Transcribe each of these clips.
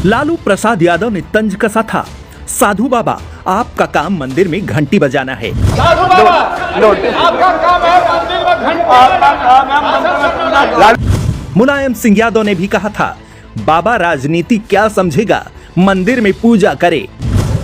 लालू प्रसाद यादव ने तंज कसा था, साधु बाबा आपका काम मंदिर में घंटी बजाना है। साधु बाबा आपका काम है मंदिर में घंटी, आपका काम है मंदिर में। मुलायम सिंह यादव ने भी कहा था, बाबा राजनीति क्या समझेगा, मंदिर में पूजा करे।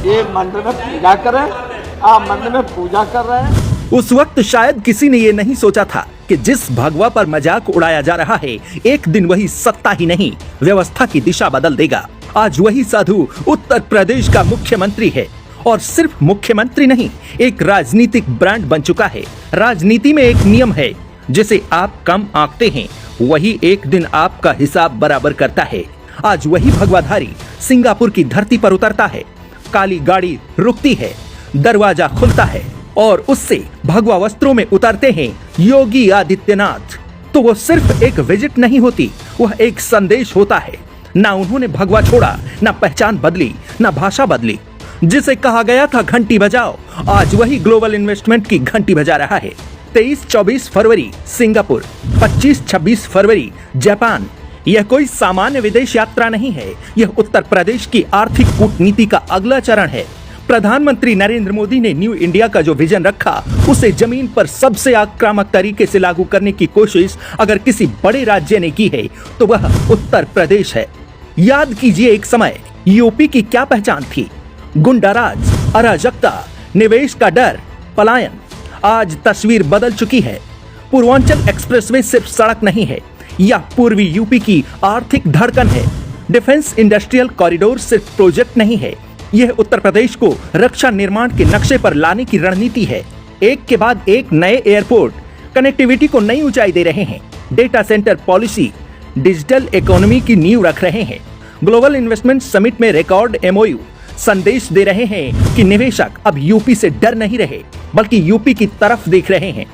ये मंदिर में पूजा करें, आप मंदिर में पूजा कर रहे हैं। उस वक्त शायद किसी ने ये नहीं सोचा था कि जिस भगवा पर मजाक उड़ाया जा रहा है, एक दिन वही सत्ता ही नहीं व्यवस्था की दिशा बदल देगा। आज वही साधु उत्तर प्रदेश का मुख्यमंत्री है, और सिर्फ मुख्यमंत्री नहीं, एक राजनीतिक ब्रांड बन चुका है। राजनीति में एक नियम है, जिसे आप कम आंकते हैं वही एक दिन आपका हिसाब बराबर करता है। आज वही भगवाधारी सिंगापुर की धरती पर उतरता है, काली गाड़ी रुकती है, दरवाजा खुलता है और उससे भगवा वस्त्रों में उतरते हैं योगी आदित्यनाथ। तो वो सिर्फ एक विजिट नहीं होती, वह एक संदेश होता है। ना उन्होंने भगवा छोड़ा, ना पहचान बदली, ना भाषा बदली। जिसे कहा गया था घंटी बजाओ, आज वही ग्लोबल इन्वेस्टमेंट की घंटी बजा रहा है। 23-24 फरवरी सिंगापुर, 25-26 फरवरी जापान। यह कोई सामान्य विदेश यात्रा नहीं है, यह उत्तर प्रदेश की आर्थिक कूटनीति का अगला चरण है। प्रधानमंत्री नरेंद्र मोदी ने न्यू इंडिया का जो विजन रखा, उसे जमीन पर सबसे आक्रामक तरीके से लागू करने की कोशिश अगर किसी बड़े राज्य ने की है तो वह उत्तर प्रदेश है। याद कीजिए, एक समय यूपी की क्या पहचान थी? गुंडाराज, अराजकता, निवेश का डर, पलायन। आज तस्वीर बदल चुकी है। पूर्वांचल एक्सप्रेसवे सिर्फ सड़क नहीं है, यह पूर्वी यूपी की आर्थिक धड़कन है। डिफेंस इंडस्ट्रियल कॉरिडोर सिर्फ प्रोजेक्ट नहीं है, यह उत्तर प्रदेश को रक्षा निर्माण के नक्शे पर लाने की रणनीति है। एक के बाद एक नए एयरपोर्ट कनेक्टिविटी को नई ऊंचाई दे रहे हैं। Data centre policy, digital economy की नींव रख रहे हैं। ग्लोबल इन्वेस्टमेंट समिट में रिकॉर्ड एमओयू संदेश दे रहे हैं कि निवेशक अब यूपी से डर नहीं रहे, बल्कि यूपी की तरफ देख रहे हैं।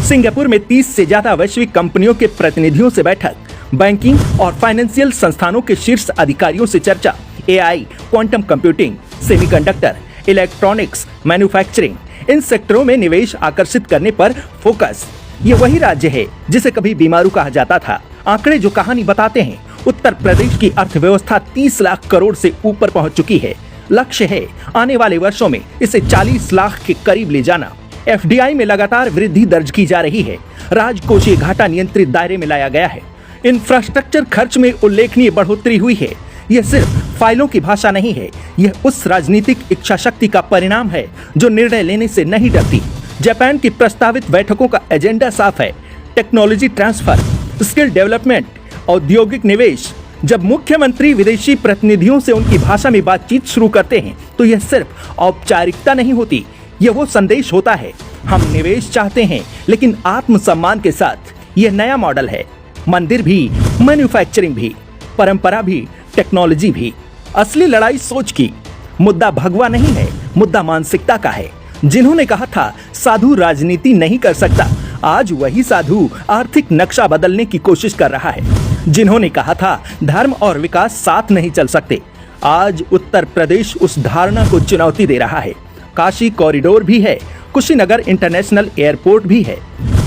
सिंगापुर में 30 से ज्यादा वैश्विक कंपनियों के प्रतिनिधियों से बैठक, बैंकिंग और फाइनेंशियल संस्थानों के शीर्ष अधिकारियों से चर्चा, AI, quantum computing, semiconductor, electronics, manufacturing, इन सेक्टरों में निवेश आकर्षित करने पर फोकस। ये वही राज्य है जिसे कभी बीमारू कहा जाता था। आंकड़े जो कहानी बताते हैं, उत्तर प्रदेश की अर्थव्यवस्था 30 लाख करोड़ से ऊपर पहुंच चुकी है। लक्ष्य है आने वाले वर्षों में इसे 40 लाख के करीब ले जाना। एफडीआई में लगातार वृद्धि दर्ज की जा रही है। राजकोषीय घाटा नियंत्रित दायरे में लाया गया है। इंफ्रास्ट्रक्चर खर्च में उल्लेखनीय बढ़ोतरी हुई है। यह सिर्फ फाइलों की भाषा नहीं है, यह उस राजनीतिक इच्छा शक्ति का परिणाम है जो निर्णय लेने से नहीं डरती। जापान की प्रस्तावित बैठकों का एजेंडा साफ है, टेक्नोलॉजी ट्रांसफर, स्किल डेवलपमेंट, औद्योगिक निवेश। जब मुख्यमंत्री विदेशी प्रतिनिधियों से उनकी भाषा में बातचीत शुरू करते हैं तो यह सिर्फ औपचारिकता नहीं होती, यह वो संदेश होता है, हम निवेश चाहते हैं लेकिन आत्मसम्मान के साथ। यह नया मॉडल है, मंदिर भी, मैन्युफैक्चरिंग भी, परंपरा भी, टेक्नोलॉजी भी। असली लड़ाई सोच की, मुद्दा भगवा नहीं है, मुद्दा मानसिकता का है। जिन्होंने कहा था साधु राजनीति नहीं कर सकता, आज वही साधु आर्थिक नक्शा बदलने की कोशिश कर रहा है। जिन्होंने कहा था धर्म और विकास साथ नहीं चल सकते, आज उत्तर प्रदेश उस धारणा को चुनौती दे रहा है। काशी कॉरिडोर भी है, कुशीनगर इंटरनेशनल एयरपोर्ट भी है,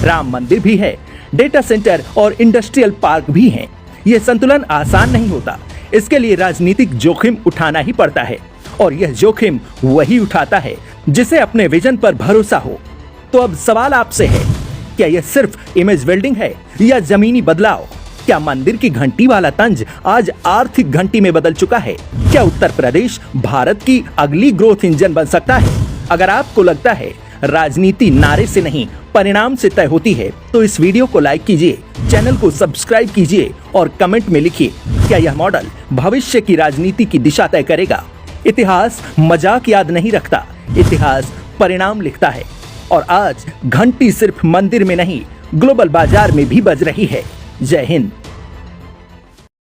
राम मंदिर भी है, डेटा सेंटर और इंडस्ट्रियल पार्क भी हैं। यह संतुलन आसान नहीं होता, इसके लिए राजनीतिक जोखिम उठाना ही पड़ता है, और यह जोखिम वही उठाता है जिसे अपने विजन पर भरोसा हो। तो अब सवाल आपसे है, क्या यह सिर्फ इमेज बिल्डिंग है या जमीनी बदलाव? क्या मंदिर की घंटी वाला तंज आज आर्थिक घंटी में बदल चुका है? क्या उत्तर प्रदेश भारत की अगली ग्रोथ इंजन बन सकता है? अगर आपको लगता है राजनीति नारे से नहीं परिणाम से तय होती है तो इस वीडियो को लाइक कीजिए, चैनल को सब्सक्राइब कीजिए और कमेंट में लिखिए, क्या यह मॉडल भविष्य की राजनीति की दिशा तय करेगा? इतिहास मजाक याद नहीं रखता, इतिहास परिणाम लिखता है। और आज घंटी सिर्फ मंदिर में नहीं, ग्लोबल बाजार में भी बज रही है। जय हिंद।